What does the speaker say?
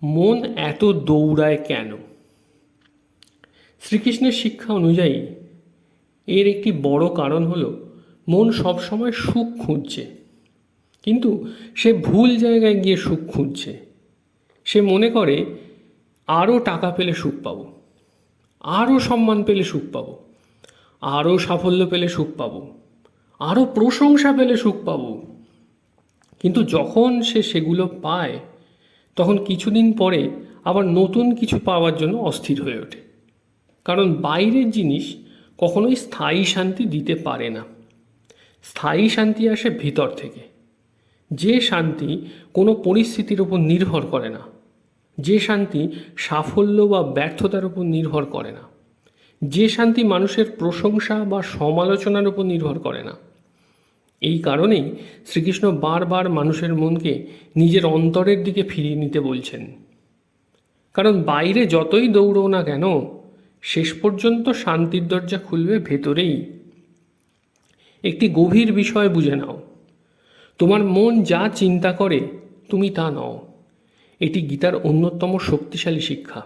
মন এত দৌড়ায় কেন? শ্রীকৃষ্ণের শিক্ষা অনুযায়ী এর একটি বড় কারণ হলো মন সবসময় সুখ খুঁজছে, কিন্তু সে ভুল জায়গায় গিয়ে সুখ খুঁজছে। সে মনে করে আরও টাকা পেলে সুখ পাবো, আরও সম্মান পেলে সুখ পাবো, আরও সাফল্য পেলে সুখ পাবো, আরও প্রশংসা পেলে সুখ পাবো। কিন্তু যখন সে সেগুলো পায় তখন কিছুদিন পরে আবার নতুন কিছু পাওয়ার জন্য অস্থির হয়ে ওঠে, কারণ বাইরের জিনিস কখনোই স্থায়ী শান্তি দিতে পারে না। স্থায়ী শান্তি আসে ভিতর থেকে, যে শান্তি কোনো পরিস্থিতির উপর নির্ভর করে না, যে শান্তি সাফল্য বা ব্যর্থতার উপর নির্ভর করে না, যে শান্তি মানুষের প্রশংসা বা সমালোচনার উপর নির্ভর করে না। এই কারণেই শ্রীকৃষ্ণ বারবার মানুষের মনকে নিজের অন্তরের দিকে ফিরিয়ে নিতে বলছেন, কারণ বাইরে যতই দৌড়ো না কেন শেষ পর্যন্ত শান্তির দরজা খুলবে ভেতরেই। একটি গভীর বিষয় বুঝে নাও, তোমার মন যা চিন্তা করে তুমি তা নও। এটি গীতার অন্যতম শক্তিশালী শিক্ষা।